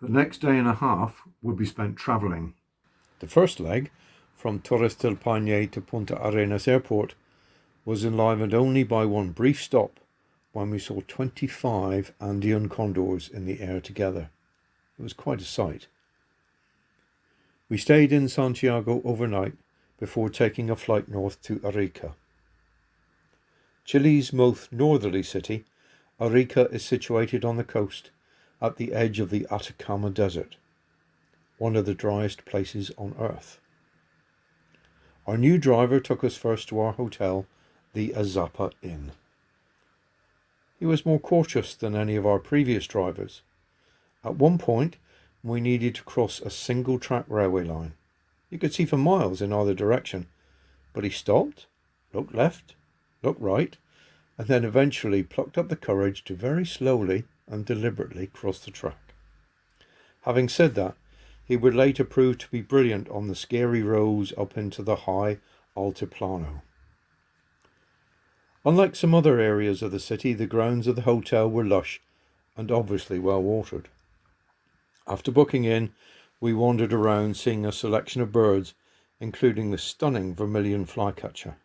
The next day and a half would be spent travelling. The first leg, from Torres del Paine to Punta Arenas Airport, was enlivened only by one brief stop when we saw 25 Andean condors in the air together. It was quite a sight. We stayed in Santiago overnight before taking a flight north to Arica. Chile's most northerly city, Arica is situated on the coast at the edge of the Atacama Desert, one of the driest places on earth. Our new driver took us first to our hotel, the Azapa Inn. He was more courteous than any of our previous drivers. At one point, we needed to cross a single-track railway line. You could see for miles in either direction, but he stopped, looked left, looked right, and then eventually plucked up the courage to very slowly and deliberately cross the track. Having said that, he would later prove to be brilliant on the scary roads up into the high Altiplano. Unlike some other areas of the city, the grounds of the hotel were lush and obviously well watered. After booking in, we wandered around seeing a selection of birds, including the stunning vermilion flycatcher.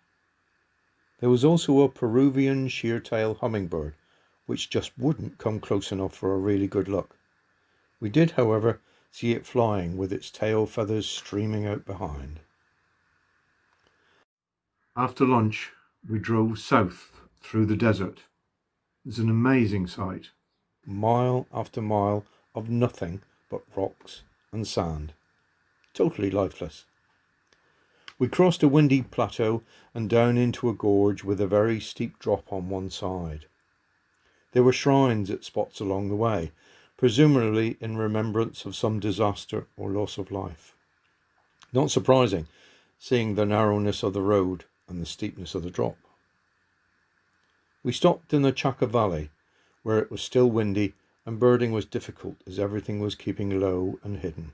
There was also a Peruvian sheer-tail hummingbird, which just wouldn't come close enough for a really good look. We did, however, see it flying with its tail feathers streaming out behind. After lunch, we drove south through the desert. It's an amazing sight. Mile after mile of nothing but rocks and sand. Totally lifeless. We crossed a windy plateau and down into a gorge with a very steep drop on one side. There were shrines at spots along the way, presumably in remembrance of some disaster or loss of life. Not surprising, seeing the narrowness of the road and the steepness of the drop. We stopped in the Chaca Valley, where it was still windy and birding was difficult as everything was keeping low and hidden.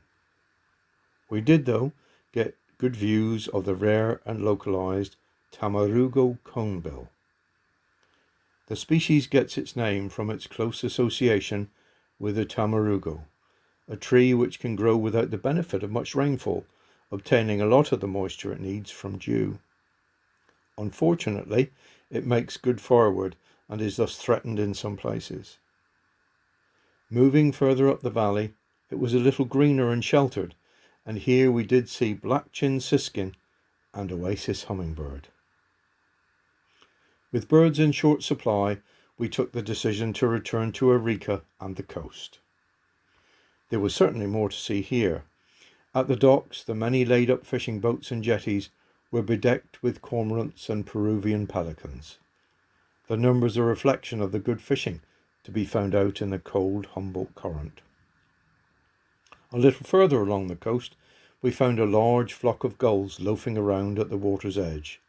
We did, though, get good views of the rare and localized Tamarugo conebill. The species gets its name from its close association with the tamarugo, a tree which can grow without the benefit of much rainfall, obtaining a lot of the moisture it needs from dew. Unfortunately, it makes good firewood and is thus threatened in some places. Moving further up the valley, it was a little greener and sheltered, and here we did see black-chinned siskin and oasis hummingbird. With birds in short supply, we took the decision to return to Arica and the coast. There was certainly more to see here. At the docks, the many laid-up fishing boats and jetties were bedecked with cormorants and Peruvian pelicans. The numbers a reflection of the good fishing to be found out in the cold Humboldt Current. A little further along the coast, we found a large flock of gulls loafing around at the water's edge.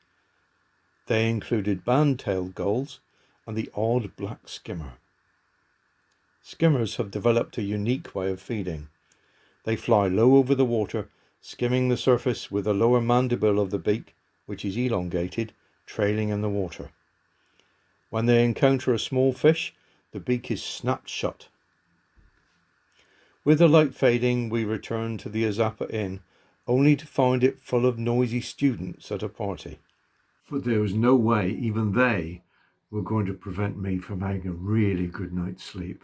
They included band-tailed gulls and the odd black skimmer. Skimmers have developed a unique way of feeding. They fly low over the water, skimming the surface with the lower mandible of the beak, which is elongated, trailing in the water. When they encounter a small fish, the beak is snapped shut. With the light fading, we returned to the Azapa Inn, only to find it full of noisy students at a party. But there was no way even they were going to prevent me from having a really good night's sleep.